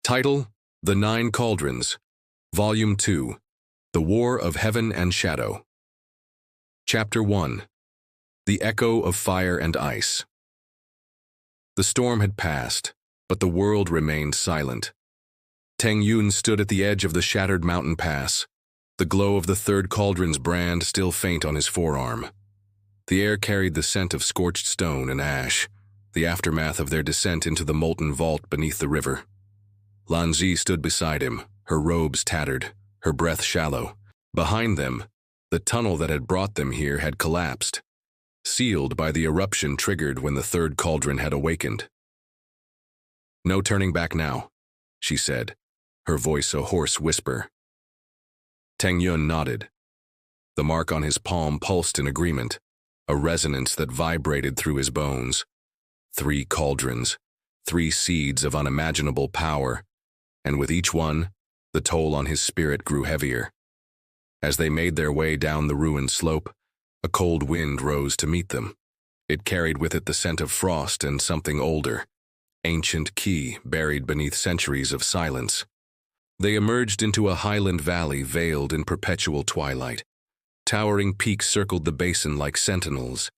Title: The Nine Cauldrons, Volume II, The War of Heaven and Shadow. Chapter 1. The Echo of Fire and Ice. The storm had passed, but the world remained silent. Teng Yun stood at the edge of the shattered mountain pass, the glow of the third cauldron's brand still faint on his forearm. The air carried the scent of scorched stone and ash, the aftermath of their descent into the molten vault beneath the river. Lan Zhi stood beside him, her robes tattered, her breath shallow. Behind them, the tunnel that had brought them here had collapsed, sealed by the eruption triggered when the third cauldron had awakened. "No turning back now," she said, her voice a hoarse whisper. Teng Yun nodded. The mark on his palm pulsed in agreement, a resonance that vibrated through his bones. 3 cauldrons, 3 seeds of unimaginable power, and with each one, the toll on his spirit grew heavier. As they made their way down the ruined slope, a cold wind rose to meet them. It carried with it the scent of frost and something older, ancient qi buried beneath centuries of silence. They emerged into a highland valley veiled in perpetual twilight. Towering peaks circled the basin like sentinels,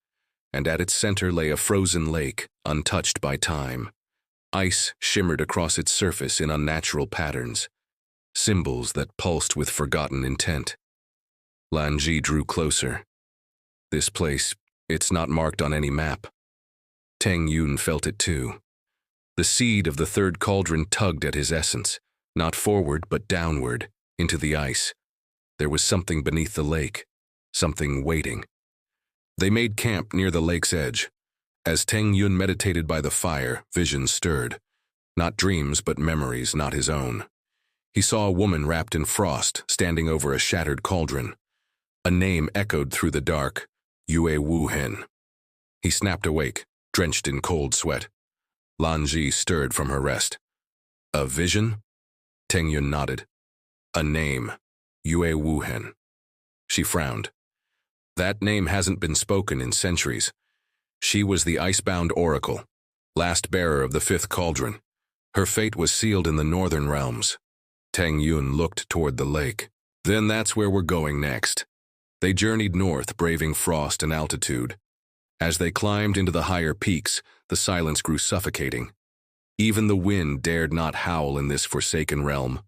and at its center lay a frozen lake, untouched by time. Ice shimmered across its surface in unnatural patterns, symbols that pulsed with forgotten intent. Lan Zhi drew closer. "This place, it's not marked on any map." Teng Yun felt it too. The seed of the third cauldron tugged at his essence, not forward but downward, into the ice. There was something beneath the lake, something waiting. They made camp near the lake's edge. As Teng Yun meditated by the fire, visions stirred. Not dreams, but memories not his own. He saw a woman wrapped in frost, standing over a shattered cauldron. A name echoed through the dark, Yue Wu Hen. He snapped awake, drenched in cold sweat. Lan Zhi stirred from her rest. "A vision?" Teng Yun nodded. "A name, Yue Wu Hen." She frowned. "That name hasn't been spoken in centuries. She was the icebound oracle, last bearer of the 5th cauldron. Her fate was sealed in the northern realms." Teng Yun looked toward the lake. "Then that's where we're going next." They journeyed north, braving frost and altitude. As they climbed into the higher peaks, the silence grew suffocating. Even the wind dared not howl in this forsaken realm.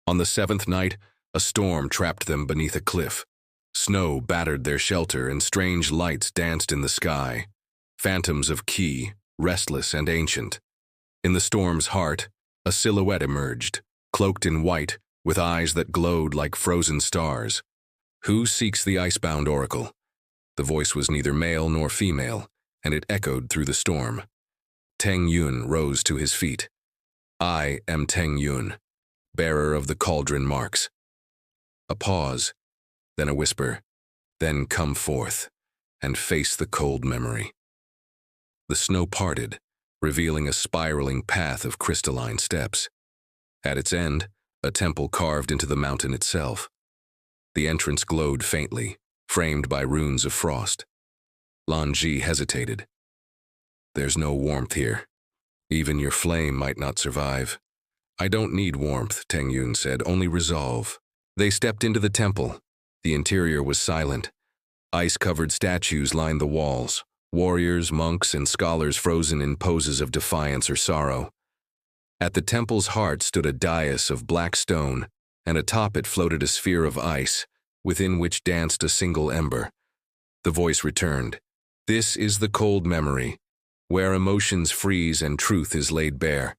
On the 7th night, a storm trapped them beneath a cliff. Snow battered their shelter and strange lights danced in the sky. Phantoms of qi, restless and ancient. In the storm's heart, a silhouette emerged, cloaked in white, with eyes that glowed like frozen stars. "Who seeks the icebound oracle?" The voice was neither male nor female, and it echoed through the storm. Teng Yun rose to his feet. "I am Teng Yun, bearer of the cauldron marks." A pause, then a whisper, "Then come forth, and face the cold memory." The snow parted, revealing a spiraling path of crystalline steps. At its end, a temple carved into the mountain itself. The entrance glowed faintly, framed by runes of frost. Lan Zhi hesitated. "There's no warmth here. Even your flame might not survive." "I don't need warmth," Teng Yun said, "only resolve." They stepped into the temple. The interior was silent. Ice-covered statues lined the walls. Warriors, monks, and scholars frozen in poses of defiance or sorrow. At the temple's heart stood a dais of black stone, and atop it floated a sphere of ice, within which danced a single ember. The voice returned. "This is the cold memory, where emotions freeze and truth is laid bare.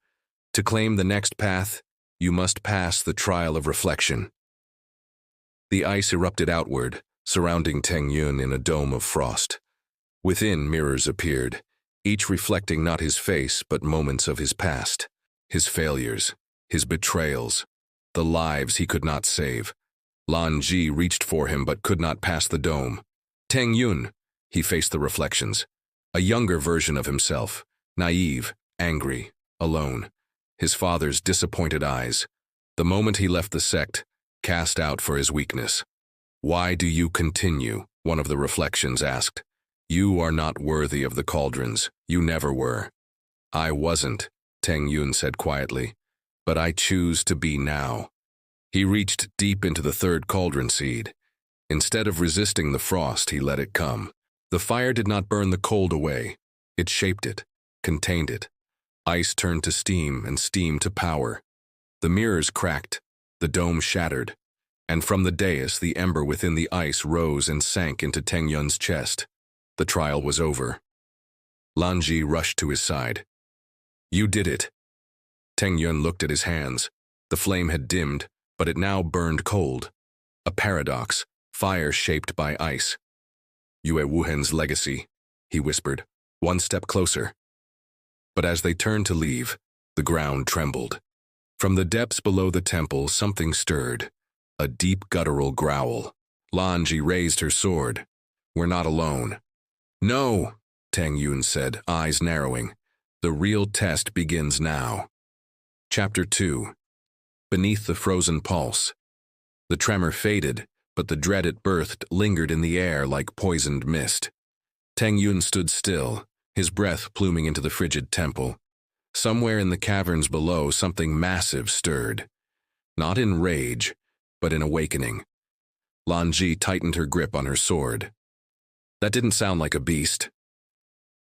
To claim the next path, you must pass the trial of reflection." The ice erupted outward, surrounding Teng Yun in a dome of frost. Within, mirrors appeared, each reflecting not his face but moments of his past, his failures, his betrayals, the lives he could not save. Lan Zhi reached for him but could not pass the dome. "Teng Yun," he faced the reflections, a younger version of himself, naive, angry, alone, his father's disappointed eyes. The moment he left the sect, cast out for his weakness. "Why do you continue?" one of the reflections asked. "You are not worthy of the cauldrons. You never were." "I wasn't," Teng Yun said quietly. but I choose to be now. He reached deep into the third cauldron seed. Instead of resisting the frost, he let it come. The fire did not burn the cold away. It shaped it, contained it. Ice turned to steam and steam to power. The mirrors cracked, the dome shattered, and from the dais the ember within the ice rose and sank into Teng Yun's chest. The trial was over. Lan Zhi rushed to his side. "You did it." Teng Yun looked at his hands. The flame had dimmed, but it now burned cold. A paradox, fire shaped by ice. "Yue Wuhen's legacy," he whispered, one step closer. But as they turned to leave, the ground trembled. From the depths below the temple, something stirred, a deep guttural growl. Lan Zhi raised her sword. "We're not alone." "No," Teng Yun said, eyes narrowing. "The real test begins now." Chapter 2. Beneath the frozen pulse. The tremor faded, but the dread it birthed lingered in the air like poisoned mist. Teng Yun stood still, his breath pluming into the frigid temple. Somewhere in the caverns below, something massive stirred. Not in rage, but in awakening. Lan Zhi tightened her grip on her sword. "That didn't sound like a beast."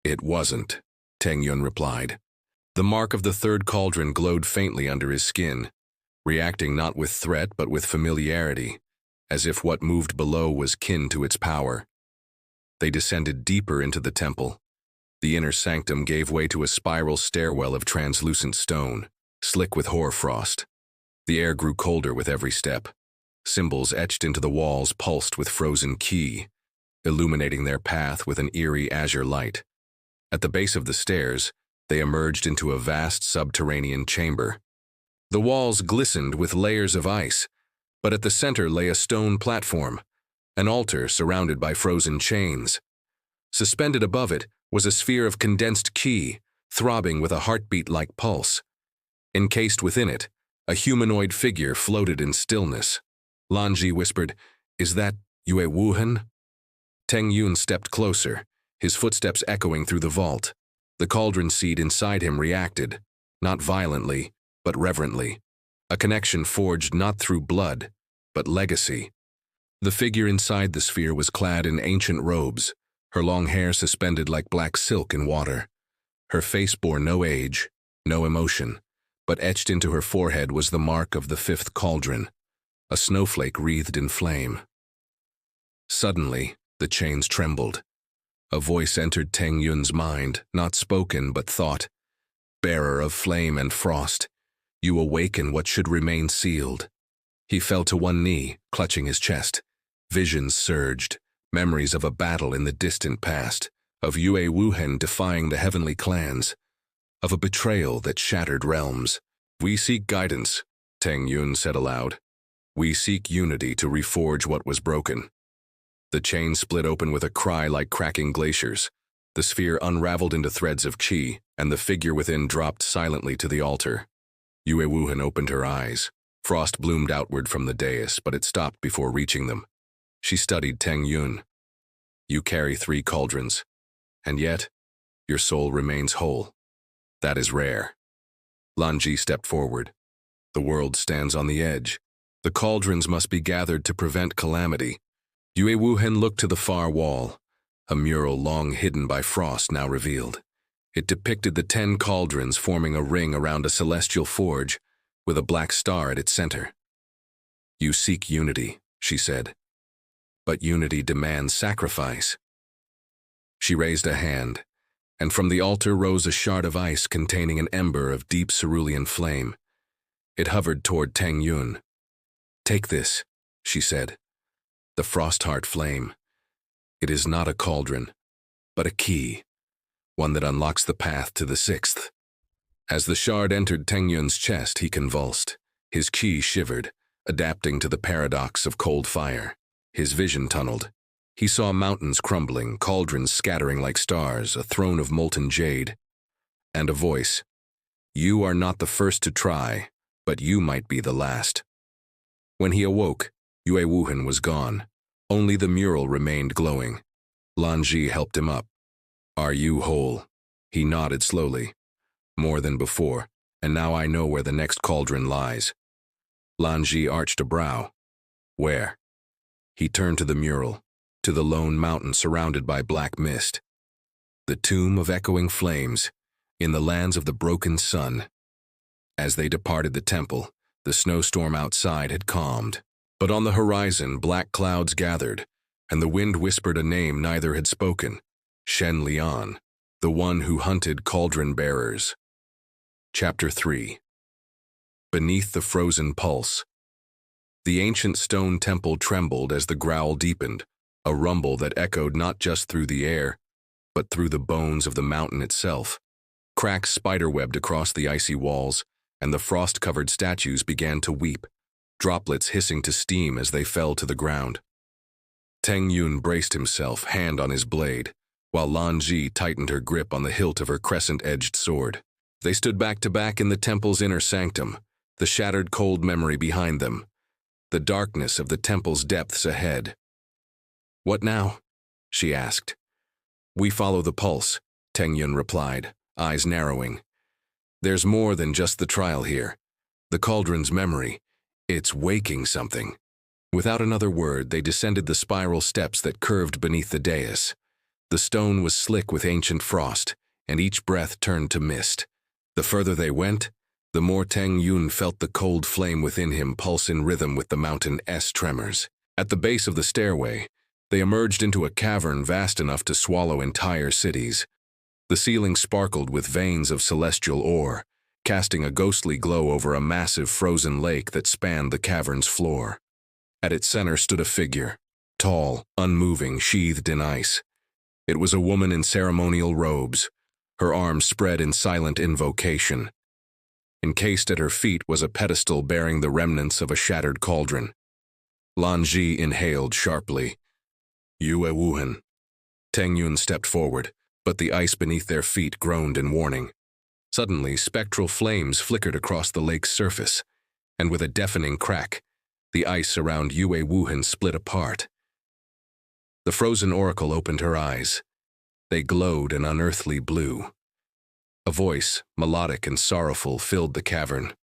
"It wasn't," Teng Yun replied. The mark of the third cauldron glowed faintly under his skin, reacting not with threat but with familiarity, as if what moved below was kin to its power. They descended deeper into the temple. The inner sanctum gave way to a spiral stairwell of translucent stone, slick with hoarfrost. The air grew colder with every step. Symbols etched into the walls pulsed with frozen ki, illuminating their path with an eerie azure light. At the base of the stairs, they emerged into a vast subterranean chamber. The walls glistened with layers of ice, but at the center lay a stone platform, an altar surrounded by frozen chains. Suspended above it was a sphere of condensed ki, throbbing with a heartbeat-like pulse. Encased within it, a humanoid figure floated in stillness. Lan Zhi whispered, "Is that Yue Wuhen?" Teng Yun stepped closer, his footsteps echoing through the vault. The cauldron seed inside him reacted, not violently, but reverently. A connection forged not through blood, but legacy. The figure inside the sphere was clad in ancient robes, her long hair suspended like black silk in water. Her face bore no age, no emotion, but etched into her forehead was the mark of the fifth cauldron, a snowflake wreathed in flame. Suddenly, the chains trembled. A voice entered Teng Yun's mind, not spoken but thought. "Bearer of flame and frost, you awaken what should remain sealed." He fell to one knee, clutching his chest. Visions surged, memories of a battle in the distant past, of Yue Wuhen defying the heavenly clans, of a betrayal that shattered realms. "We seek guidance," Teng Yun said aloud. "We seek unity to reforge what was broken." The chain split open with a cry like cracking glaciers. The sphere unraveled into threads of qi, and the figure within dropped silently to the altar. Yue Wuhen opened her eyes. Frost bloomed outward from the dais, but it stopped before reaching them. She studied Teng Yun. "You carry 3 cauldrons, and yet your soul remains whole. That is rare." Lan Zhi stepped forward. "The world stands on the edge. The cauldrons must be gathered to prevent calamity." Yue Wuhen looked to the far wall. A mural long hidden by frost now revealed. It depicted the 10 cauldrons forming a ring around a celestial forge, with a black star at its center. "You seek unity," she said. "But unity demands sacrifice." She raised a hand, and from the altar rose a shard of ice containing an ember of deep cerulean flame. It hovered toward Teng Yun. "Take this," she said. "The frost-heart flame. It is not a cauldron, but a key, one that unlocks the path to the 6th. As the shard entered Teng Yun's chest, he convulsed. His ki shivered, adapting to the paradox of cold fire. His vision tunneled. He saw mountains crumbling, cauldrons scattering like stars, a throne of molten jade. And a voice. "You are not the first to try, but you might be the last." When he awoke, Yue Wuhen was gone. Only the mural remained glowing. Lan Zhi helped him up. "Are you whole?" He nodded slowly. "More than before. and now I know where the next cauldron lies. Lan Zhi arched a brow. Where? He turned to the mural, to the lone mountain surrounded by black mist. The tomb of echoing flames, in the lands of the broken sun. As they departed the temple, the snowstorm outside had calmed. But on the horizon, black clouds gathered, and the wind whispered a name neither had spoken. Shen Lian, the one who hunted cauldron bearers. Chapter 3. Beneath the frozen pulse. The ancient stone temple trembled as the growl deepened, a rumble that echoed not just through the air, but through the bones of the mountain itself. Cracks spiderwebbed across the icy walls, and the frost-covered statues began to weep, droplets hissing to steam as they fell to the ground. Teng Yun braced himself, hand on his blade, while Lan Zhi tightened her grip on the hilt of her crescent-edged sword. They stood back to back in the temple's inner sanctum, the shattered cold memory behind them, the darkness of the temple's depths ahead. "What now?" she asked. "We follow the pulse," Teng Yun replied, eyes narrowing. "There's more than just the trial here. The cauldron's memory, it's waking something." Without another word, they descended the spiral steps that curved beneath the dais. The stone was slick with ancient frost, and each breath turned to mist. The further they went, the more Teng Yun felt the cold flame within him pulse in rhythm with the mountain's tremors. At the base of the stairway, they emerged into a cavern vast enough to swallow entire cities. The ceiling sparkled with veins of celestial ore, casting a ghostly glow over a massive frozen lake that spanned the cavern's floor. At its center stood a figure, tall, unmoving, sheathed in ice. It was a woman in ceremonial robes, her arms spread in silent invocation. Encased at her feet was a pedestal bearing the remnants of a shattered cauldron. Lan Zhi inhaled sharply. "Yue Wuhan." Teng Yun stepped forward, but the ice beneath their feet groaned in warning. Suddenly, spectral flames flickered across the lake's surface, and with a deafening crack, the ice around Yue Wuhan split apart. The frozen oracle opened her eyes. They glowed an unearthly blue. A voice, melodic and sorrowful, filled the cavern.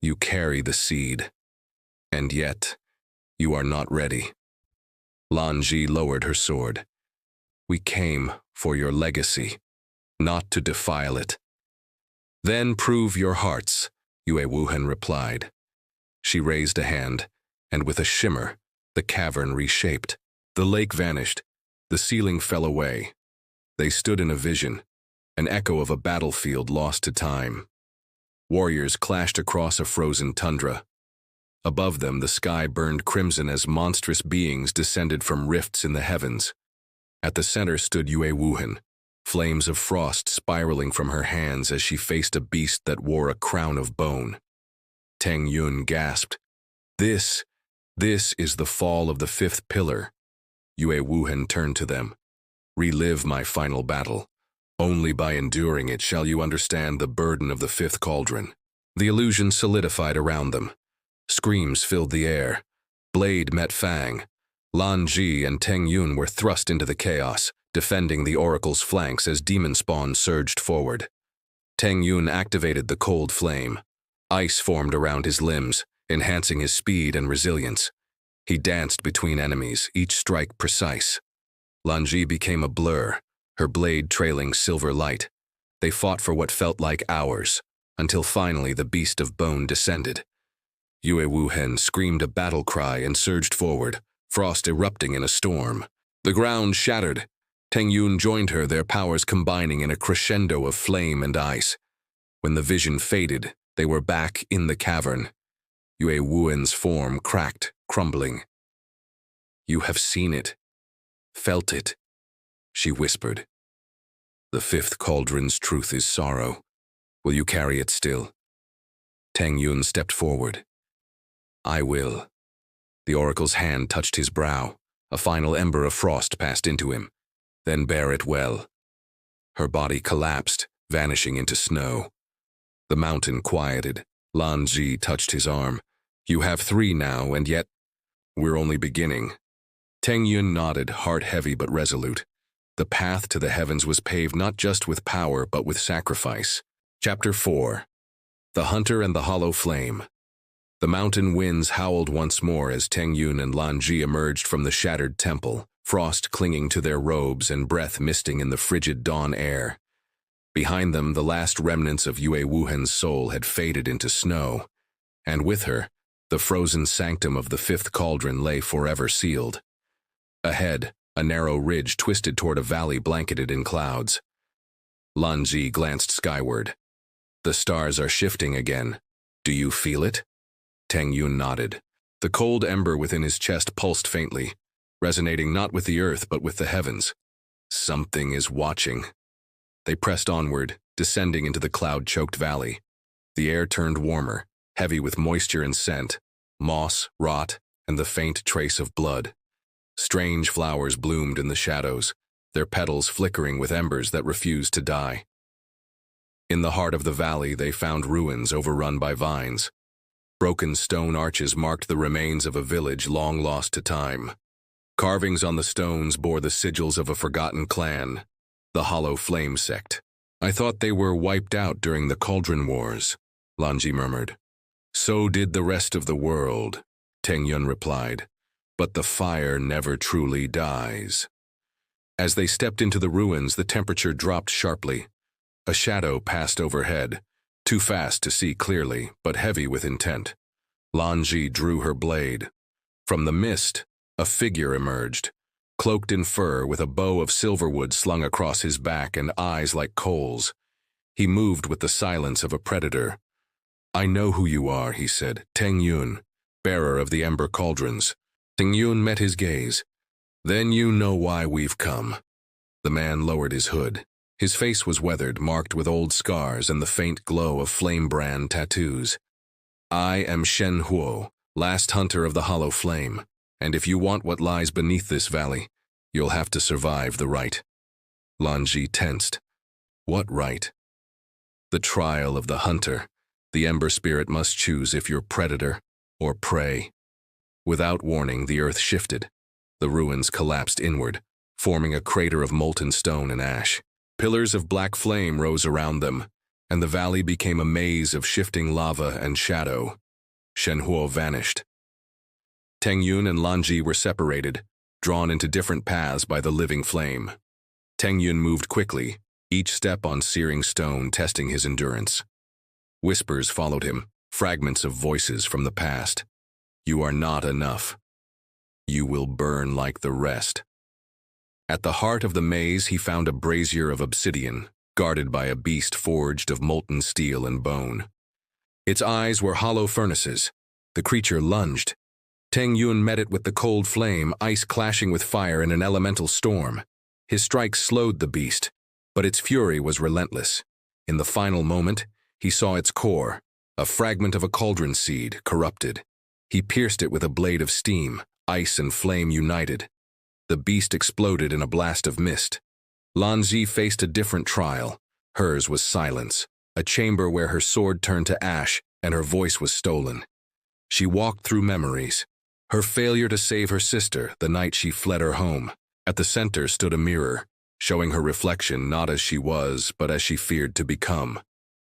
"You carry the seed, and yet you are not ready." Lan Zhi lowered her sword. "We came for your legacy, not to defile it." "Then prove your hearts," Yue Wuhan replied. She raised a hand, and with a shimmer, the cavern reshaped. The lake vanished. The ceiling fell away. They stood in a vision, an echo of a battlefield lost to time. Warriors clashed across a frozen tundra. Above them, the sky burned crimson as monstrous beings descended from rifts in the heavens. At the center stood Yue Wuhan, flames of frost spiraling from her hands as she faced a beast that wore a crown of bone. Teng Yun gasped. This is the fall of the fifth pillar." Yue Wuhan turned to them. "Relive my final battle. Only by enduring it shall you understand the burden of the fifth cauldron." The illusion solidified around them. Screams filled the air. Blade met fang. Lan Zhi and Teng Yun were thrust into the chaos, defending the oracle's flanks as demon spawn surged forward. Teng Yun activated the cold flame. Ice formed around his limbs, enhancing his speed and resilience. He danced between enemies, each strike precise. Lan Zhi became a blur, her blade trailing silver light. They fought for what felt like hours, until finally the beast of bone descended. Yue Wuhan screamed a battle cry and surged forward, frost erupting in a storm. The ground shattered. Teng Yun joined her, their powers combining in a crescendo of flame and ice. When the vision faded, they were back in the cavern. Yue Wuhan's form cracked, crumbling. "You have seen it, felt it," she whispered. "The fifth cauldron's truth is sorrow. Will you carry it still?" Teng Yun stepped forward. "I will." The oracle's hand touched his brow. A final ember of frost passed into him. "Then bear it well." Her body collapsed, vanishing into snow. The mountain quieted. Lan Zhi touched his arm. "You have 3 now, and yet we're only beginning." Teng Yun nodded, heart heavy but resolute. The path to the heavens was paved not just with power but with sacrifice. Chapter 4. The Hunter and the Hollow Flame. The mountain winds howled once more as Teng Yun and Lan Zhi emerged from the shattered temple, frost clinging to their robes and breath misting in the frigid dawn air. Behind them, the last remnants of Yue Wuhen's soul had faded into snow, and with her, the frozen sanctum of the fifth cauldron lay forever sealed. Ahead, a narrow ridge twisted toward a valley blanketed in clouds. Lan Zhi glanced skyward. The stars are shifting again. Do you feel it? Teng Yun nodded. The cold ember within his chest pulsed faintly, resonating not with the earth but with the heavens. Something is watching. They pressed onward, descending into the cloud-choked valley. The air turned warmer, heavy with moisture and scent, moss, rot, and the faint trace of blood. Strange flowers bloomed in the shadows, their petals flickering with embers that refused to die. In the heart of the valley, they found ruins overrun by vines. Broken stone arches marked the remains of a village long lost to time. Carvings on the stones bore the sigils of a forgotten clan, the Hollow Flame sect. I thought they were wiped out during the Cauldron Wars, Lan Zhi murmured. So did the rest of the world, Teng Yun replied, but the fire never truly dies. As they stepped into the ruins, the temperature dropped sharply. A shadow passed overhead, too fast to see clearly, but heavy with intent. Lan Zhi drew her blade. From the mist, a figure emerged, cloaked in fur with a bow of silverwood slung across his back and eyes like coals. He moved with the silence of a predator. I know who you are, he said, Teng Yun, bearer of the Ember Cauldrons. Teng Yun met his gaze. Then you know why we've come. The man lowered his hood. His face was weathered, marked with old scars and the faint glow of flame-brand tattoos. I am Shen Huo, last hunter of the Hollow Flame, and if you want what lies beneath this valley, you'll have to survive the rite. Lan Zhi tensed. What rite? The trial of the hunter. The Ember Spirit must choose if you're predator or prey. Without warning, the earth shifted. The ruins collapsed inward, forming a crater of molten stone and ash. Pillars of black flame rose around them, and the valley became a maze of shifting lava and shadow. Shen Huo vanished. Teng Yun and Lan Zhi were separated, drawn into different paths by the living flame. Teng Yun moved quickly, each step on searing stone testing his endurance. Whispers followed him, fragments of voices from the past. You are not enough. You will burn like the rest. At the heart of the maze, he found a brazier of obsidian, guarded by a beast forged of molten steel and bone. Its eyes were hollow furnaces. The creature lunged. Teng Yun met it with the cold flame, ice clashing with fire in an elemental storm. His strike slowed the beast, but its fury was relentless. In the final moment, he saw its core, a fragment of a cauldron seed, corrupted. He pierced it with a blade of steam, ice and flame united. The beast exploded in a blast of mist. Lan Zhi faced a different trial. Hers was silence, a chamber where her sword turned to ash and her voice was stolen. She walked through memories. Her failure to save her sister the night she fled her home. At the center stood a mirror, showing her reflection not as she was, but as she feared to become.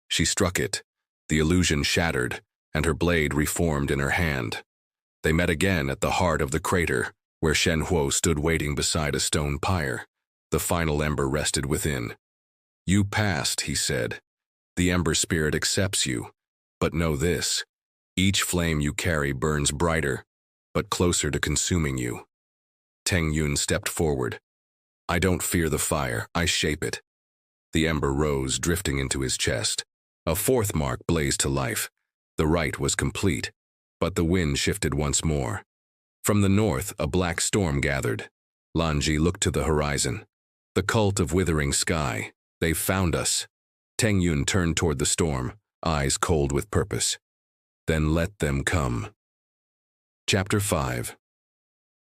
She struck it. The illusion shattered, and her blade reformed in her hand. They met again at the heart of the crater, where Shen Huo stood waiting beside a stone pyre. The final ember rested within. You passed, he said. The Ember Spirit accepts you. But know this, each flame you carry burns brighter, but closer to consuming you. Teng Yun stepped forward. I don't fear the fire, I shape it. The ember rose, drifting into his chest. A fourth mark blazed to life. The rite was complete, but the wind shifted once more. From the north, a black storm gathered. Lan Zhi looked to the horizon. The cult of withering sky. They've found us. Teng Yun turned toward the storm, eyes cold with purpose. Then let them come. Chapter 5.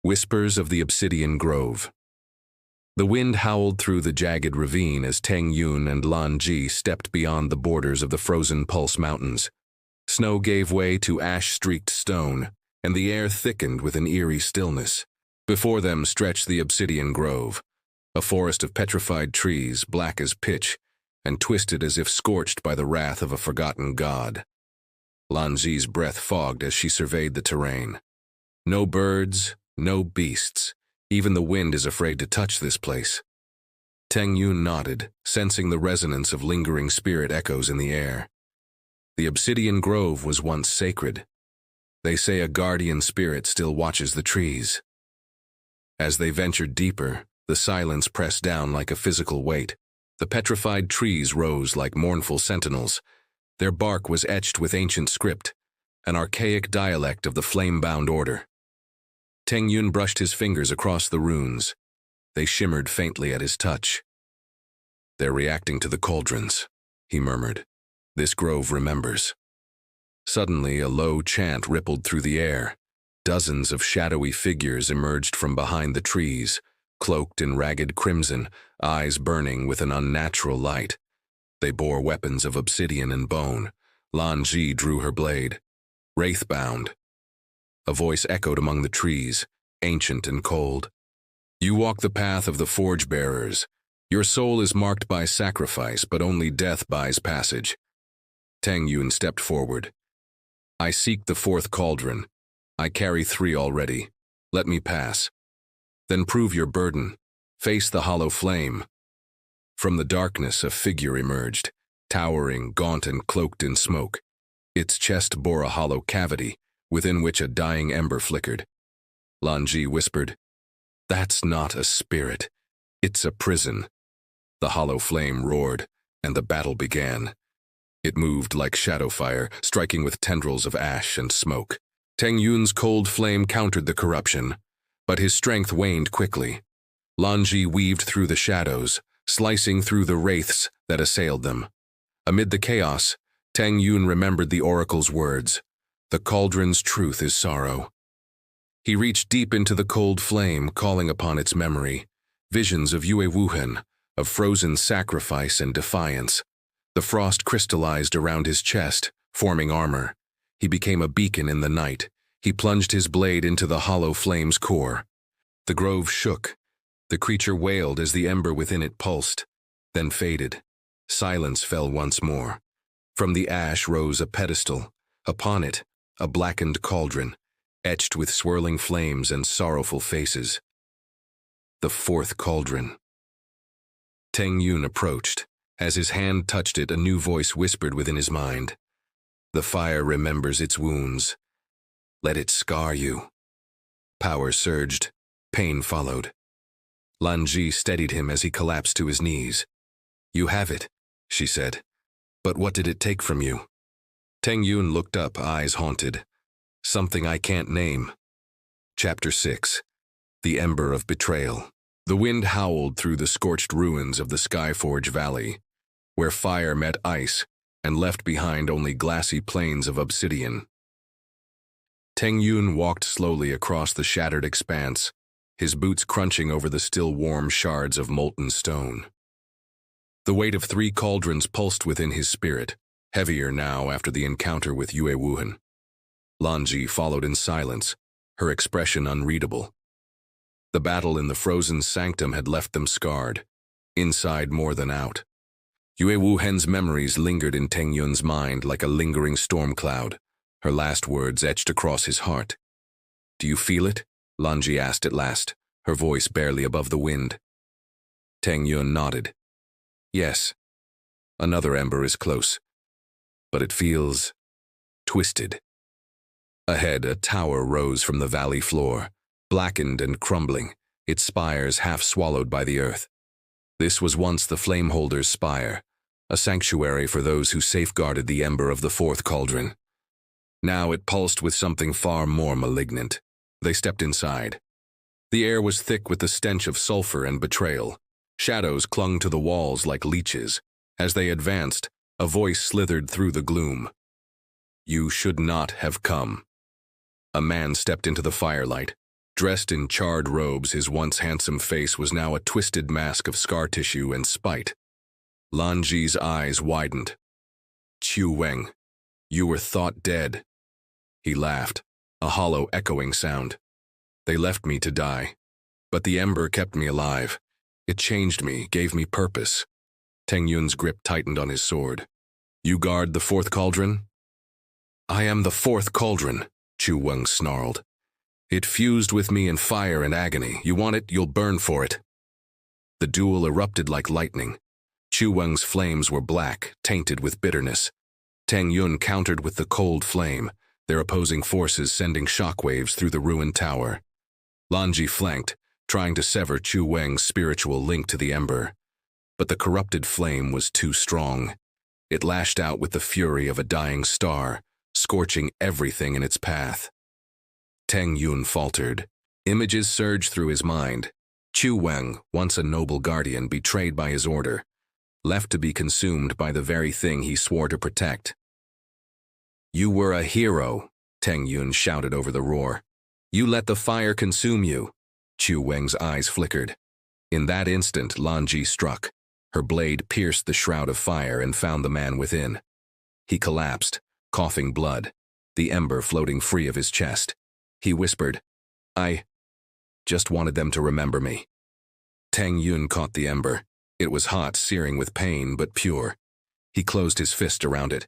Whispers of the Obsidian Grove. The wind howled through the jagged ravine as Teng Yun and Lan Zhi stepped beyond the borders of the frozen Pulse Mountains. Snow gave way to ash-streaked stone, and the air thickened with an eerie stillness. Before them stretched the Obsidian Grove, a forest of petrified trees, black as pitch, and twisted as if scorched by the wrath of a forgotten god. Lan Zhi's breath fogged as she surveyed the terrain. No birds, no beasts. Even the wind is afraid to touch this place. Teng Yun nodded, sensing the resonance of lingering spirit echoes in the air. The obsidian grove was once sacred. They say a guardian spirit still watches the trees. As they ventured deeper, the silence pressed down like a physical weight. The petrified trees rose like mournful sentinels. Their bark was etched with ancient script, an archaic dialect of the flame-bound order. Teng Yun brushed his fingers across the runes. They shimmered faintly at his touch. "They're reacting to the cauldrons," he murmured. "This grove remembers." Suddenly, a low chant rippled through the air. Dozens of shadowy figures emerged from behind the trees, cloaked in ragged crimson, eyes burning with an unnatural light. They bore weapons of obsidian and bone. Lan Zhi drew her blade. "Wraithbound." A voice echoed among the trees, ancient and cold. "You walk the path of the forge-bearers. Your soul is marked by sacrifice, but only death buys passage." Teng Yun stepped forward. "I seek the fourth cauldron. I carry 3 already. Let me pass. Then prove your burden. Face the hollow flame." From the darkness, a figure emerged, towering, gaunt, and cloaked in smoke. Its chest bore a hollow cavity, within which a dying ember flickered. Lan Zhi whispered, "That's not a spirit. It's a prison." The hollow flame roared, and the battle began. It moved like shadow fire, striking with tendrils of ash and smoke. Teng Yun's cold flame countered the corruption, but his strength waned quickly. Lan Zhi weaved through the shadows, slicing through the wraiths that assailed them. Amid the chaos, Teng Yun remembered the oracle's words, "The cauldron's truth is sorrow." He reached deep into the cold flame, calling upon its memory. Visions of Yue Wuhan, of frozen sacrifice and defiance. The frost crystallized around his chest, forming armor. He became a beacon in the night. He plunged his blade into the hollow flame's core. The grove shook. The creature wailed as the ember within it pulsed, then faded. Silence fell once more. From the ash rose a pedestal. Upon it, a blackened cauldron, etched with swirling flames and sorrowful faces. The fourth cauldron. Teng Yun approached. As his hand touched it, a new voice whispered within his mind. "The fire remembers its wounds. Let it scar you." Power surged. Pain followed. Lan Zhi steadied him as he collapsed to his knees. "You have it," she said. "But what did it take from you?" Teng Yun looked up, eyes haunted. "Something I can't name." Chapter 6. The Ember of Betrayal. The wind howled through the scorched ruins of the Skyforge Valley, where fire met ice and left behind only glassy plains of obsidian. Teng Yun walked slowly across the shattered expanse, his boots crunching over the still warm shards of molten stone. The weight of 3 cauldrons pulsed within his spirit, heavier now after the encounter with Yue Wuhan. Lan Zhi followed in silence, her expression unreadable. The battle in the frozen sanctum had left them scarred, inside more than out. Yue Wuhan's memories lingered in Teng Yun's mind like a lingering storm cloud, her last words etched across his heart. "Do you feel it?" Lan Zhi asked at last, her voice barely above the wind. Teng Yun nodded. "Yes. Another ember is close, but it feels twisted." Ahead, a tower rose from the valley floor, blackened and crumbling, its spires half swallowed by the earth. This was once the Flameholder's spire, a sanctuary for those who safeguarded the ember of the fourth cauldron. Now it pulsed with something far more malignant. They stepped inside. The air was thick with the stench of sulfur and betrayal. Shadows clung to the walls like leeches. As they advanced, a voice slithered through the gloom. "You should not have come." A man stepped into the firelight. Dressed in charred robes, his once handsome face was now a twisted mask of scar tissue and spite. Lan Zhi's eyes widened. "Chu Weng, you were thought dead." He laughed, a hollow echoing sound. "They left me to die, but the ember kept me alive. It changed me, gave me purpose." Teng Yun's grip tightened on his sword. You guard the fourth cauldron? I am the fourth cauldron, Chu Weng snarled. It fused with me in fire and agony. You want it, you'll burn for it. The duel erupted like lightning. Chu Weng's flames were black, tainted with bitterness. Teng Yun countered with the cold flame, their opposing forces sending shockwaves through the ruined tower. Lan Zhi flanked, trying to sever Chu Weng's spiritual link to the ember. But the corrupted flame was too strong. It lashed out with the fury of a dying star, scorching everything in its path. Teng Yun faltered. Images surged through his mind. Chu Weng, once a noble guardian betrayed by his order, left to be consumed by the very thing he swore to protect. You were a hero, Teng Yun shouted over the roar. You let the fire consume you. Chu Weng's eyes flickered. In that instant, Lan Zhi struck. Her blade pierced the shroud of fire and found the man within. He collapsed, coughing blood, the ember floating free of his chest. He whispered, I just wanted them to remember me. Teng Yun caught the ember. It was hot, searing with pain, but pure. He closed his fist around it.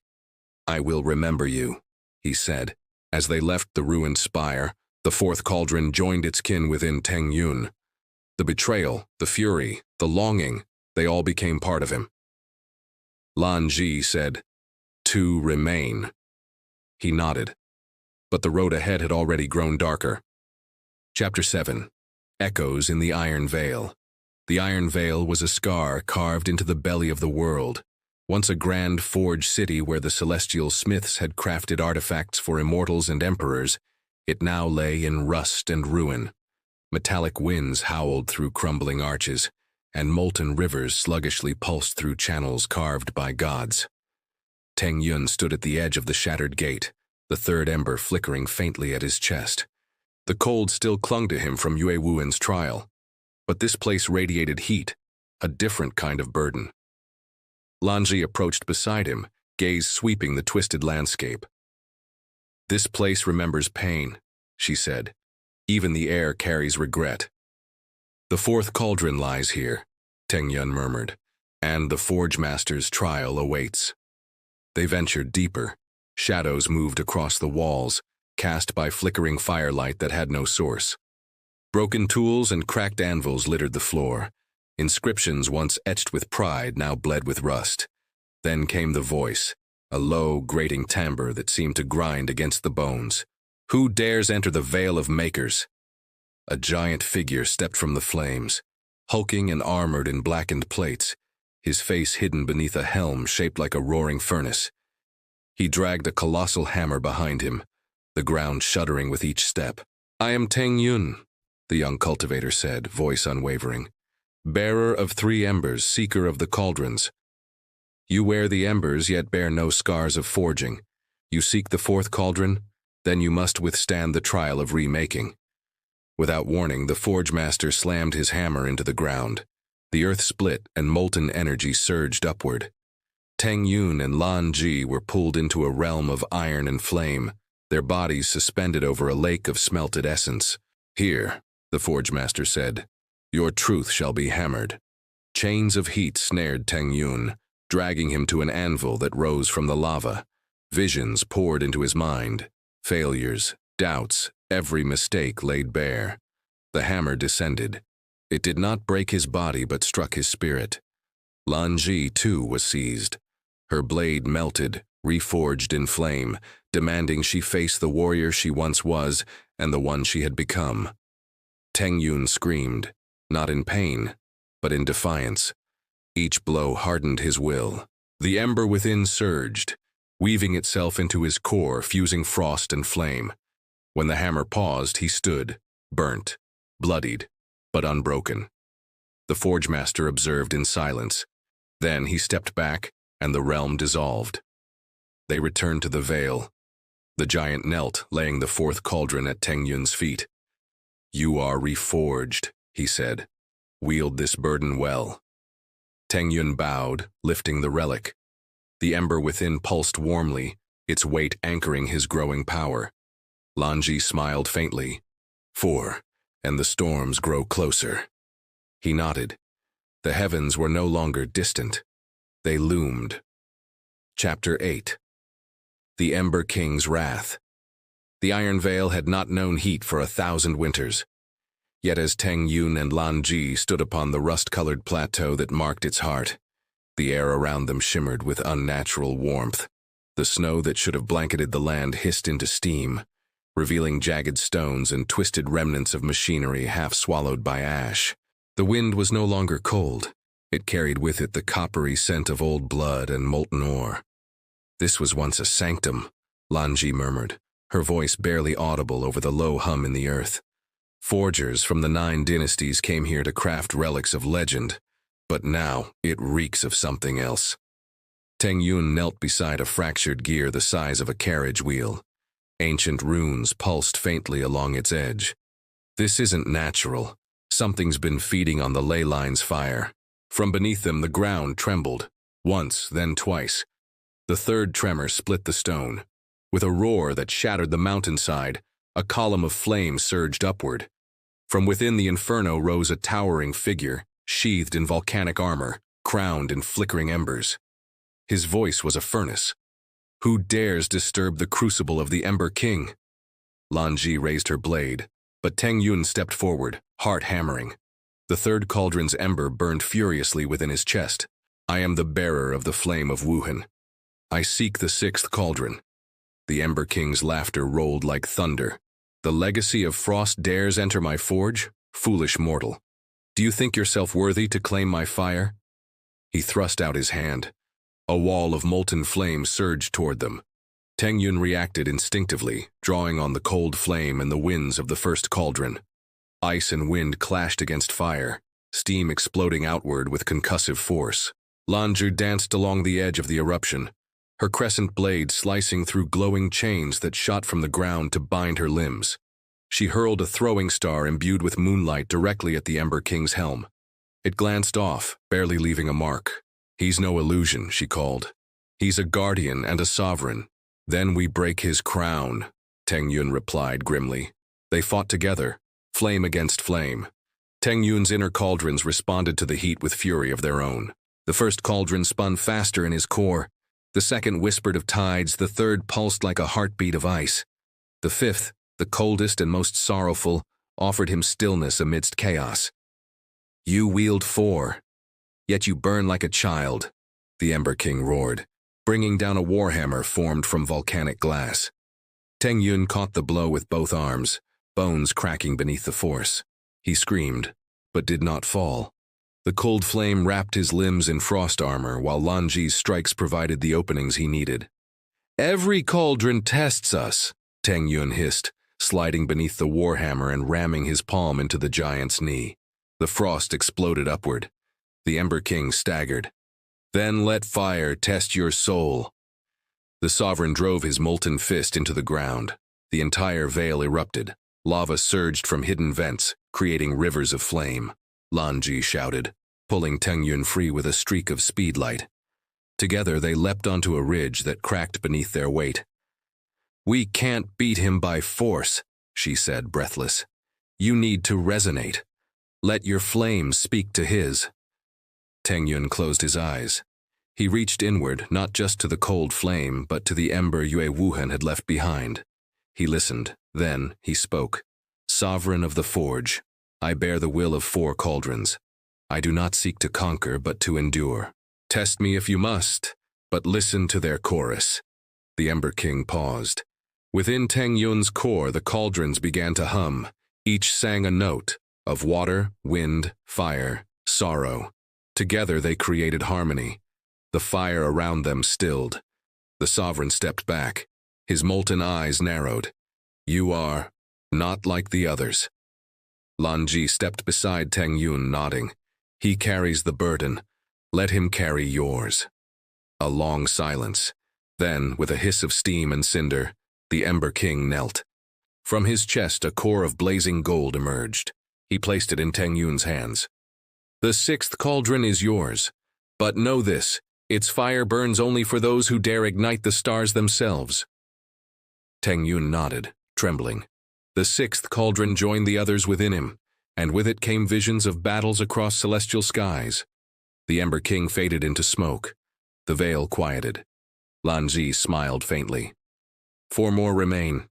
I will remember you, he said. As they left the ruined spire, the fourth cauldron joined its kin within Teng Yun. The betrayal, the fury, the longing, they all became part of him. Lan Zhi said, To remain. He nodded. But the road ahead had already grown darker. Chapter 7. Echoes in the Iron Veil. The Iron Veil was a scar carved into the belly of the world, once a grand forge city where the celestial smiths had crafted artifacts for immortals and emperors. It now lay in rust and ruin. Metallic winds howled through crumbling arches, and molten rivers sluggishly pulsed through channels carved by gods. Teng Yun stood at the edge of the shattered gate, the third ember flickering faintly at his chest. The cold still clung to him from Yue Wuen's trial, but this place radiated heat, a different kind of burden. Lan Zhi approached beside him, gaze sweeping the twisted landscape. This place remembers pain, she said. Even the air carries regret. The fourth cauldron lies here, Teng Yun murmured, and the Forge Master's trial awaits. They ventured deeper. Shadows moved across the walls, cast by flickering firelight that had no source. Broken tools and cracked anvils littered the floor. Inscriptions once etched with pride now bled with rust. Then came the voice, a low, grating timbre that seemed to grind against the bones. Who dares enter the Vale of Makers? A giant figure stepped from the flames, hulking and armored in blackened plates, his face hidden beneath a helm shaped like a roaring furnace. He dragged a colossal hammer behind him, the ground shuddering with each step. I am Teng Yun, the young cultivator said, voice unwavering. Bearer of 3 embers, seeker of the cauldrons. You wear the embers, yet bear no scars of forging. You seek the fourth cauldron, then you must withstand the trial of remaking. Without warning, the Forge Master slammed his hammer into the ground. The earth split and molten energy surged upward. Teng Yun and Lan Zhi were pulled into a realm of iron and flame, their bodies suspended over a lake of smelted essence. Here, the Forge Master said, your truth shall be hammered. Chains of heat snared Teng Yun, dragging him to an anvil that rose from the lava. Visions poured into his mind. Failures, doubts, every mistake laid bare. The hammer descended. It did not break his body but struck his spirit. Lan Zhi, too, was seized. Her blade melted, reforged in flame, demanding she face the warrior she once was and the one she had become. Teng Yun screamed, not in pain, but in defiance. Each blow hardened his will. The ember within surged, weaving itself into his core, fusing frost and flame. When the hammer paused, he stood, burnt, bloodied, but unbroken. The Forge Master observed in silence. Then he stepped back, and the realm dissolved. They returned to the Vale. The giant knelt, laying the fourth cauldron at Teng Yun's feet. You are reforged, he said. Wield this burden well. Teng Yun bowed, lifting the relic. The ember within pulsed warmly, its weight anchoring his growing power. Lan Zhi smiled faintly. And the storms grow closer. He nodded. The heavens were no longer distant. They loomed. Chapter 8. The Ember King's Wrath. The Iron Veil had not known heat for 1,000 winters. Yet as Teng Yun and Lan Zhi stood upon the rust-colored plateau that marked its heart, the air around them shimmered with unnatural warmth. The snow that should have blanketed the land hissed into steam, revealing jagged stones and twisted remnants of machinery half swallowed by ash. The wind was no longer cold. It carried with it the coppery scent of old blood and molten ore. "This was once a sanctum," Lan Zhi murmured, her voice barely audible over the low hum in the earth. Forgers from the 9 dynasties came here to craft relics of legend, but now it reeks of something else. Teng Yun knelt beside a fractured gear the size of a carriage wheel. Ancient runes pulsed faintly along its edge. "This isn't natural. Something's been feeding on the ley line's fire." From beneath them the ground trembled, once, then twice. The third tremor split the stone. With a roar that shattered the mountainside, a column of flame surged upward. From within the inferno rose a towering figure, sheathed in volcanic armor, crowned in flickering embers. His voice was a furnace. "Who dares disturb the crucible of the Ember King?" Lan Zhi raised her blade, but Teng Yun stepped forward, heart hammering. The third cauldron's ember burned furiously within his chest. "I am the bearer of the flame of Wuhan. I seek the 6th cauldron." The Ember King's laughter rolled like thunder. "The legacy of frost dares enter my forge? Foolish mortal. Do you think yourself worthy to claim my fire?" He thrust out his hand. A wall of molten flame surged toward them. Teng Yun reacted instinctively, drawing on the cold flame and the winds of the first cauldron. Ice and wind clashed against fire, steam exploding outward with concussive force. Lan Zhi danced along the edge of the eruption, her crescent blade slicing through glowing chains that shot from the ground to bind her limbs. She hurled a throwing star imbued with moonlight directly at the Ember King's helm. It glanced off, barely leaving a mark. "He's no illusion," she called. "He's a guardian and a sovereign. Then we break his crown," Teng Yun replied grimly. They fought together, flame against flame. Teng Yun's inner cauldrons responded to the heat with fury of their own. The first cauldron spun faster in his core. The second whispered of tides, the third pulsed like a heartbeat of ice. The fifth, the coldest and most sorrowful, offered him stillness amidst chaos. "You wield 4, yet you burn like a child," the Ember King roared, bringing down a warhammer formed from volcanic glass. Teng Yun caught the blow with both arms, bones cracking beneath the force. He screamed, but did not fall. The cold flame wrapped his limbs in frost armor, while Lan Zhi's strikes provided the openings he needed. "Every cauldron tests us," Teng Yun hissed, sliding beneath the warhammer and ramming his palm into the giant's knee. The frost exploded upward. The Ember King staggered. "Then let fire test your soul." The sovereign drove his molten fist into the ground. The entire veil erupted. Lava surged from hidden vents, creating rivers of flame. Lan Zhi shouted, pulling Teng Yun free with a streak of speedlight. Together they leapt onto a ridge that cracked beneath their weight. "We can't beat him by force," she said, breathless. "You need to resonate. Let your flame speak to his." Teng Yun closed his eyes. He reached inward, not just to the cold flame, but to the ember Yue Wuhan had left behind. He listened, then he spoke. "Sovereign of the Forge, I bear the will of 4 cauldrons. I do not seek to conquer, but to endure. Test me if you must, but listen to their chorus." The Ember King paused. Within Teng Yun's core, the cauldrons began to hum. Each sang a note of water, wind, fire, sorrow. Together they created harmony. The fire around them stilled. The sovereign stepped back. His molten eyes narrowed. "You are not like the others." Lan Zhi stepped beside Teng Yun, nodding. "He carries the burden. Let him carry yours." A long silence. Then, with a hiss of steam and cinder, the Ember King knelt. From his chest, a core of blazing gold emerged. He placed it in Teng Yun's hands. "The 6th cauldron is yours. But know this, its fire burns only for those who dare ignite the stars themselves." Teng Yun nodded, trembling. The 6th cauldron joined the others within him, and with it came visions of battles across celestial skies. The Ember King faded into smoke. The veil quieted. Lan Zhi smiled faintly. 4 more remain,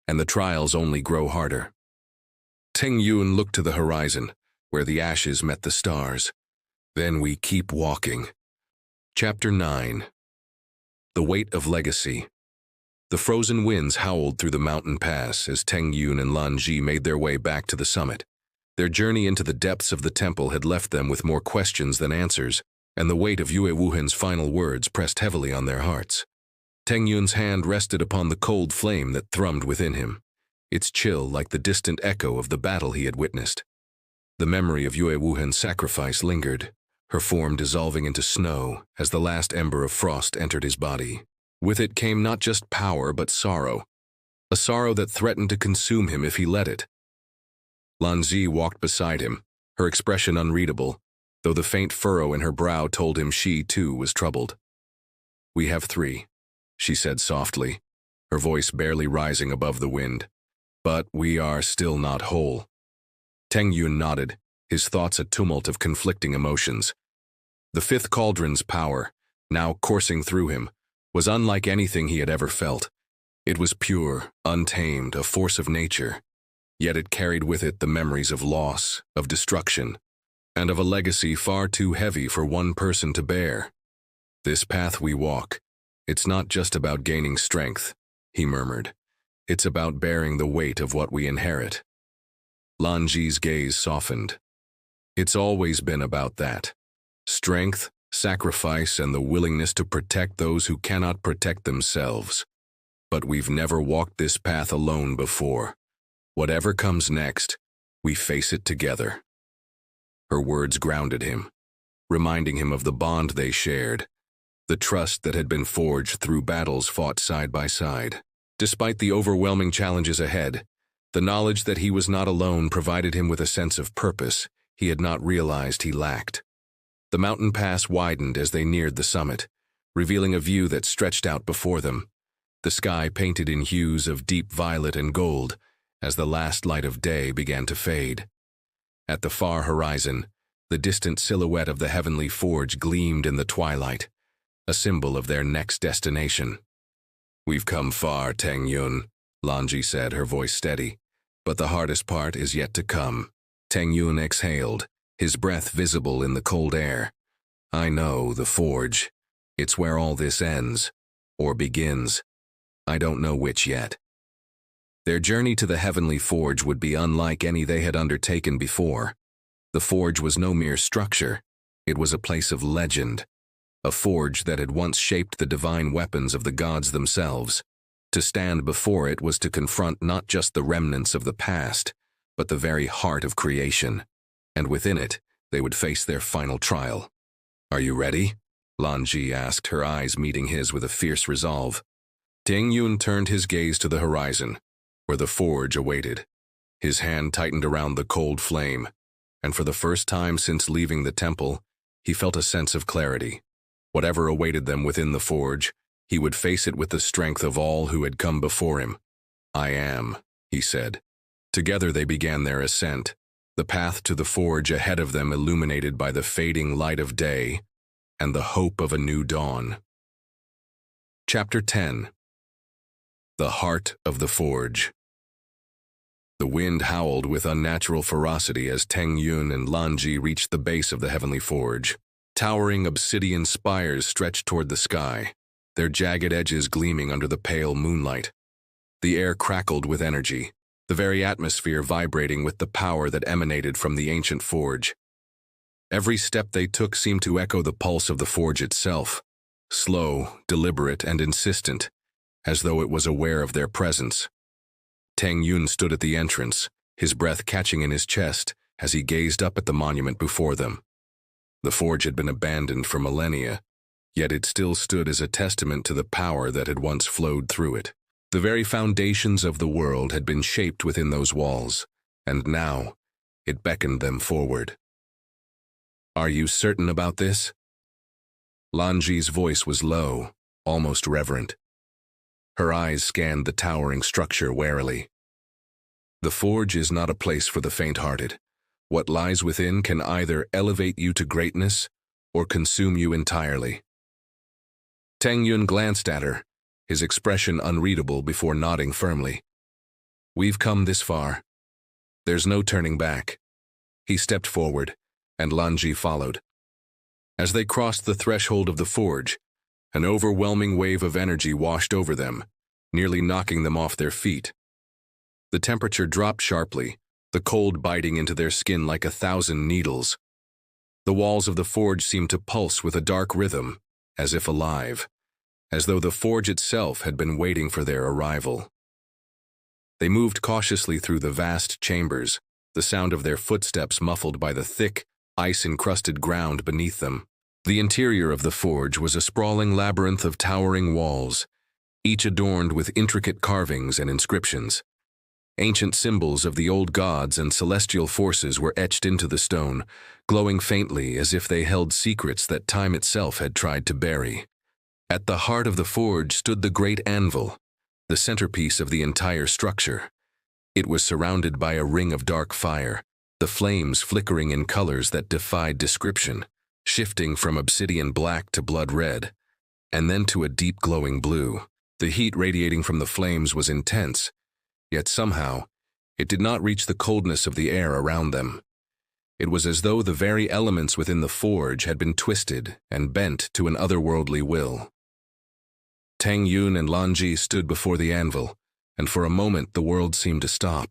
and the trials only grow harder. Teng Yun looked to the horizon, where the ashes met the stars. Then we keep walking. Chapter 9. The Weight of Legacy. The frozen winds howled through the mountain pass as Teng Yun and Lan Zhi made their way back to the summit. Their journey into the depths of the temple had left them with more questions than answers, and the weight of Yue Wuhen's final words pressed heavily on their hearts. Teng Yun's hand rested upon the cold flame that thrummed within him, its chill like the distant echo of the battle he had witnessed. The memory of Yue Wuhen's sacrifice lingered, her form dissolving into snow as the last ember of frost entered his body. With it came not just power but sorrow, a sorrow that threatened to consume him if he let it. Lan Zhi walked beside him, her expression unreadable, though the faint furrow in her brow told him she, too, was troubled. "We have 3, she said softly, her voice barely rising above the wind. "But we are still not whole." Teng Yun nodded, his thoughts a tumult of conflicting emotions. The 5th cauldron's power, now coursing through him, was unlike anything he had ever felt. It was pure, untamed, a force of nature, yet it carried with it the memories of loss, of destruction, and of a legacy far too heavy for one person to bear. "This path we walk, it's not just about gaining strength," he murmured. "It's about bearing the weight of what we inherit." Lan Zhi's gaze softened. "It's always been about that. Strength, sacrifice, and the willingness to protect those who cannot protect themselves. But we've never walked this path alone before. Whatever comes next, we face it together." Her words grounded him, reminding him of the bond they shared, the trust that had been forged through battles fought side by side. Despite the overwhelming challenges ahead, the knowledge that he was not alone provided him with a sense of purpose he had not realized he lacked. The mountain pass widened as they neared the summit, revealing a view that stretched out before them, the sky painted in hues of deep violet and gold as the last light of day began to fade. At the far horizon, the distant silhouette of the heavenly forge gleamed in the twilight, a symbol of their next destination. "We've come far, Teng Yun," Lan Zhi said, her voice steady. "But the hardest part is yet to come." Teng Yun exhaled, his breath visible in the cold air. "I know, the forge. It's where all this ends, or begins. I don't know which yet." Their journey to the heavenly forge would be unlike any they had undertaken before. The forge was no mere structure. It was a place of legend, a forge that had once shaped the divine weapons of the gods themselves. To stand before it was to confront not just the remnants of the past, but the very heart of creation. And within it, they would face their final trial. "Are you ready?" Lan Zhi asked, her eyes meeting his with a fierce resolve. Teng Yun turned his gaze to the horizon, where the forge awaited. His hand tightened around the cold flame, and for the first time since leaving the temple, he felt a sense of clarity. Whatever awaited them within the forge, he would face it with the strength of all who had come before him. "I am," he said. Together they began their ascent, the path to the forge ahead of them illuminated by the fading light of day and the hope of a new dawn. Chapter 10. The Heart of the Forge. The wind howled with unnatural ferocity as Teng Yun and Lan Zhi reached the base of the heavenly forge. Towering obsidian spires stretched toward the sky, their jagged edges gleaming under the pale moonlight. The air crackled with energy, the very atmosphere vibrating with the power that emanated from the ancient forge. Every step they took seemed to echo the pulse of the forge itself, slow, deliberate, and insistent, as though it was aware of their presence. Teng Yun stood at the entrance, his breath catching in his chest as he gazed up at the monument before them. The forge had been abandoned for millennia, yet it still stood as a testament to the power that had once flowed through it. The very foundations of the world had been shaped within those walls, and now it beckoned them forward. "Are you certain about this?" Lan Zhi's voice was low, almost reverent. Her eyes scanned the towering structure warily. "The forge is not a place for the faint-hearted. What lies within can either elevate you to greatness or consume you entirely." Teng Yun glanced at her, his expression unreadable before nodding firmly. "We've come this far. There's no turning back." He stepped forward, and Lan Zhi followed. As they crossed the threshold of the forge, an overwhelming wave of energy washed over them, nearly knocking them off their feet. The temperature dropped sharply, the cold biting into their skin like 1,000 needles. The walls of the forge seemed to pulse with a dark rhythm, as if alive, as though the forge itself had been waiting for their arrival. They moved cautiously through the vast chambers, the sound of their footsteps muffled by the thick, ice-encrusted ground beneath them. The interior of the forge was a sprawling labyrinth of towering walls, each adorned with intricate carvings and inscriptions. Ancient symbols of the old gods and celestial forces were etched into the stone, glowing faintly as if they held secrets that time itself had tried to bury. At the heart of the forge stood the great anvil, the centerpiece of the entire structure. It was surrounded by a ring of dark fire, the flames flickering in colors that defied description, shifting from obsidian black to blood red, and then to a deep glowing blue. The heat radiating from the flames was intense, yet somehow, it did not reach the coldness of the air around them. It was as though the very elements within the forge had been twisted and bent to an otherworldly will. Teng Yun and Lan Zhi stood before the anvil, and for a moment the world seemed to stop.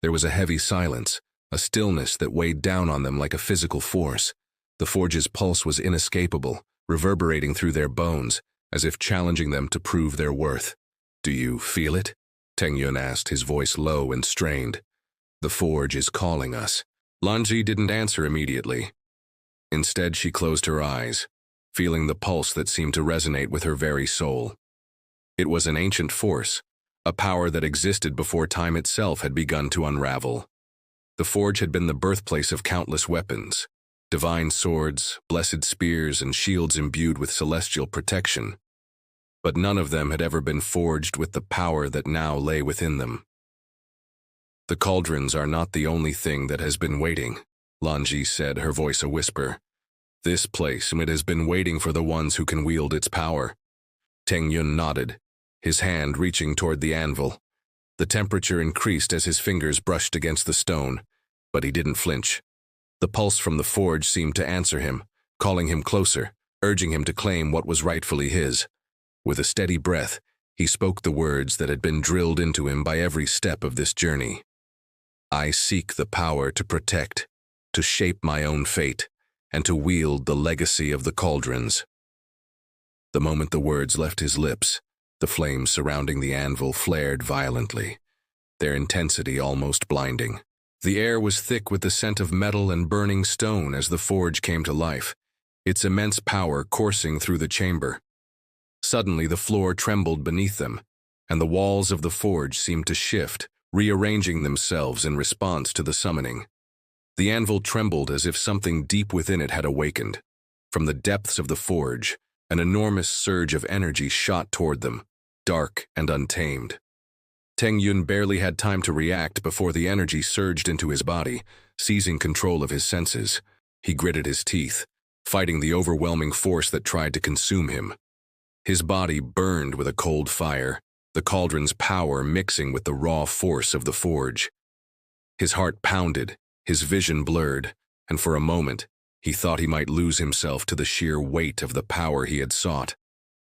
There was a heavy silence, a stillness that weighed down on them like a physical force. The forge's pulse was inescapable, reverberating through their bones, as if challenging them to prove their worth. "Do you feel it?" Teng Yun asked, his voice low and strained. "The forge is calling us." Lan Zhi didn't answer immediately. Instead, she closed her eyes, feeling the pulse that seemed to resonate with her very soul. It was an ancient force, a power that existed before time itself had begun to unravel. The forge had been the birthplace of countless weapons, divine swords, blessed spears, and shields imbued with celestial protection. But none of them had ever been forged with the power that now lay within them. "The cauldrons are not the only thing that has been waiting," Lan Zhi said, her voice a whisper. "This place, it has been waiting for the ones who can wield its power." Teng Yun nodded, his hand reaching toward the anvil. The temperature increased as his fingers brushed against the stone, but he didn't flinch. The pulse from the forge seemed to answer him, calling him closer, urging him to claim what was rightfully his. With a steady breath, he spoke the words that had been drilled into him by every step of this journey. "I seek the power to protect, to shape my own fate, and to wield the legacy of the cauldrons." The moment the words left his lips, the flames surrounding the anvil flared violently, their intensity almost blinding. The air was thick with the scent of metal and burning stone as the forge came to life, its immense power coursing through the chamber. Suddenly the floor trembled beneath them, and the walls of the forge seemed to shift, rearranging themselves in response to the summoning. The anvil trembled as if something deep within it had awakened. From the depths of the forge, an enormous surge of energy shot toward them, dark and untamed. Teng Yun barely had time to react before the energy surged into his body, seizing control of his senses. He gritted his teeth, fighting the overwhelming force that tried to consume him. His body burned with a cold fire, the cauldron's power mixing with the raw force of the forge. His heart pounded, his vision blurred, and for a moment, he thought he might lose himself to the sheer weight of the power he had sought.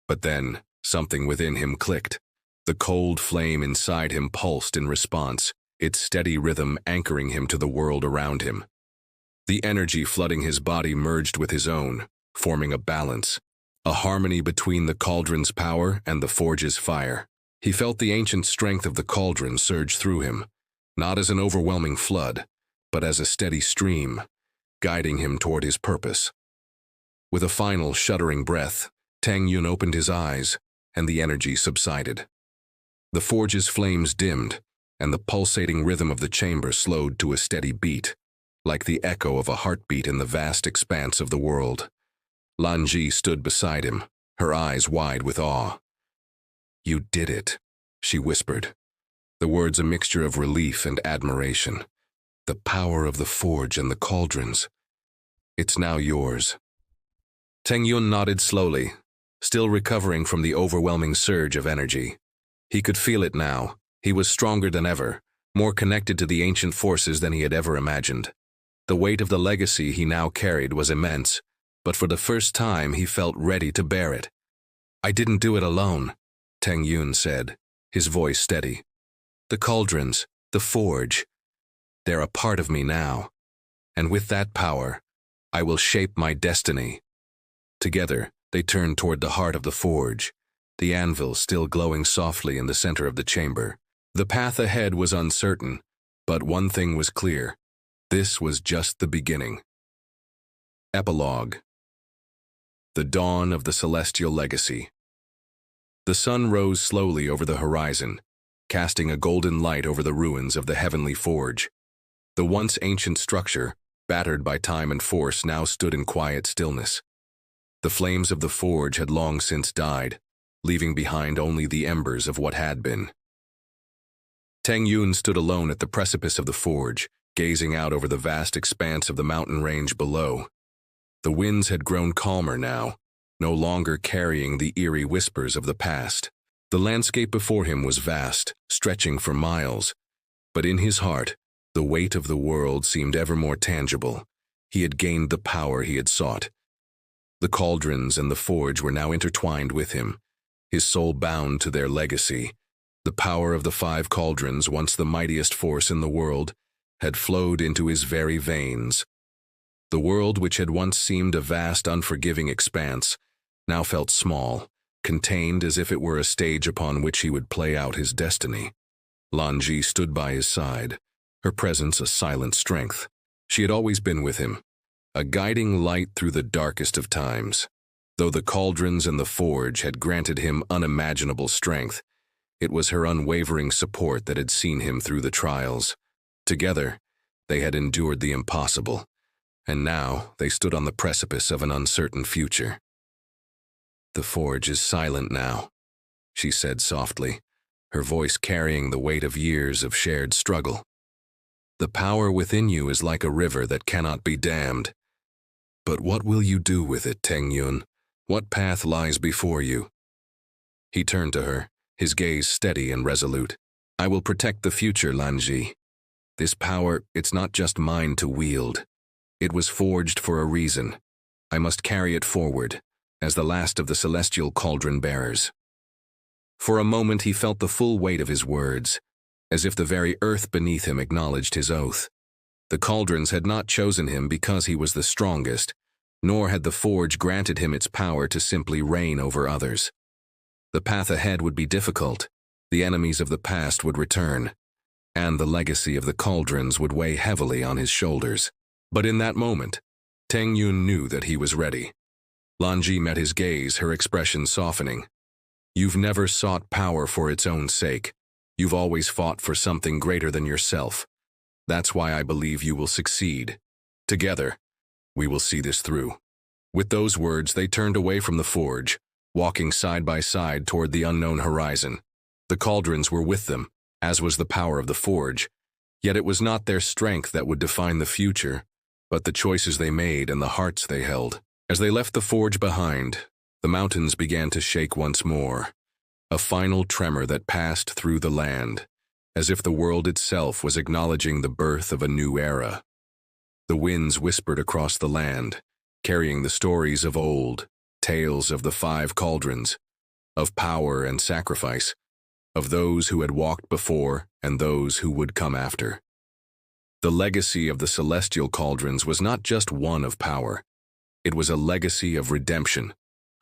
But then, something within him clicked. The cold flame inside him pulsed in response, its steady rhythm anchoring him to the world around him. The energy flooding his body merged with his own, forming a balance, a harmony between the cauldron's power and the forge's fire. He felt the ancient strength of the cauldron surge through him, not as an overwhelming flood, but as a steady stream, guiding him toward his purpose. With a final shuddering breath, Teng Yun opened his eyes, and the energy subsided. The forge's flames dimmed, and the pulsating rhythm of the chamber slowed to a steady beat, like the echo of a heartbeat in the vast expanse of the world. Lan Zhi stood beside him, her eyes wide with awe. "You did it," she whispered, the words a mixture of relief and admiration. "The power of the forge and the cauldrons. It's now yours." Teng Yun nodded slowly, still recovering from the overwhelming surge of energy. He could feel it now. He was stronger than ever, more connected to the ancient forces than he had ever imagined. The weight of the legacy he now carried was immense, but for the first time he felt ready to bear it. "I didn't do it alone," Teng Yun said, his voice steady. "The cauldrons, the forge, they're a part of me now. And with that power, I will shape my destiny." Together, they turned toward the heart of the forge, the anvil still glowing softly in the center of the chamber. The path ahead was uncertain, but one thing was clear. This was just the beginning. Epilogue. The dawn of the celestial legacy. The sun rose slowly over the horizon, casting a golden light over the ruins of the heavenly forge. The once ancient structure, battered by time and force, now stood in quiet stillness. The flames of the forge had long since died, leaving behind only the embers of what had been. Teng Yun stood alone at the precipice of the forge, gazing out over the vast expanse of the mountain range below. The winds had grown calmer now, no longer carrying the eerie whispers of the past. The landscape before him was vast, stretching for miles, but in his heart, the weight of the world seemed ever more tangible. He had gained the power he had sought. The cauldrons and the forge were now intertwined with him, his soul bound to their legacy. The power of the 5 cauldrons, once the mightiest force in the world, had flowed into his very veins. The world, which had once seemed a vast, unforgiving expanse, now felt small, contained as if it were a stage upon which he would play out his destiny. Lan Zhi stood by his side, her presence a silent strength. She had always been with him, a guiding light through the darkest of times. Though the cauldrons and the forge had granted him unimaginable strength, it was her unwavering support that had seen him through the trials. Together, they had endured the impossible, and now they stood on the precipice of an uncertain future. "The forge is silent now," she said softly, her voice carrying the weight of years of shared struggle. "The power within you is like a river that cannot be dammed. But what will you do with it, Teng Yun? What path lies before you?" He turned to her, his gaze steady and resolute. "I will protect the future, Lan Zhi. This power, it's not just mine to wield. It was forged for a reason. I must carry it forward, as the last of the celestial cauldron bearers." For a moment he felt the full weight of his words, as if the very earth beneath him acknowledged his oath. The cauldrons had not chosen him because he was the strongest, nor had the forge granted him its power to simply reign over others. The path ahead would be difficult, the enemies of the past would return, and the legacy of the cauldrons would weigh heavily on his shoulders. But in that moment, Teng Yun knew that he was ready. Lan Zhi met his gaze, her expression softening. "You've never sought power for its own sake. You've always fought for something greater than yourself. That's why I believe you will succeed. Together, we will see this through." With those words, they turned away from the forge, walking side by side toward the unknown horizon. The cauldrons were with them, as was the power of the forge, yet it was not their strength that would define the future, but the choices they made and the hearts they held. As they left the forge behind, the mountains began to shake once more, a final tremor that passed through the land, as if the world itself was acknowledging the birth of a new era. The winds whispered across the land, carrying the stories of old, tales of the 5 cauldrons, of power and sacrifice, of those who had walked before and those who would come after. The legacy of the celestial cauldrons was not just one of power. It was a legacy of redemption,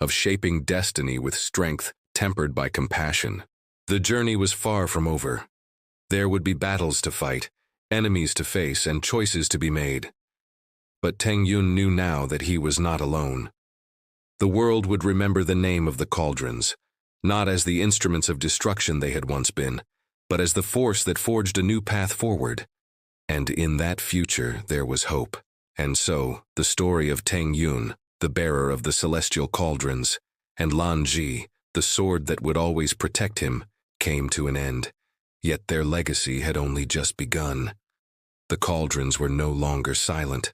of shaping destiny with strength tempered by compassion. The journey was far from over. There would be battles to fight, enemies to face, and choices to be made. But Teng Yun knew now that he was not alone. The world would remember the name of the cauldrons, not as the instruments of destruction they had once been, but as the force that forged a new path forward. And in that future there was hope. And so, the story of Teng Yun, the bearer of the celestial cauldrons, and Lan Zhi, the sword that would always protect him, came to an end. Yet their legacy had only just begun. The cauldrons were no longer silent.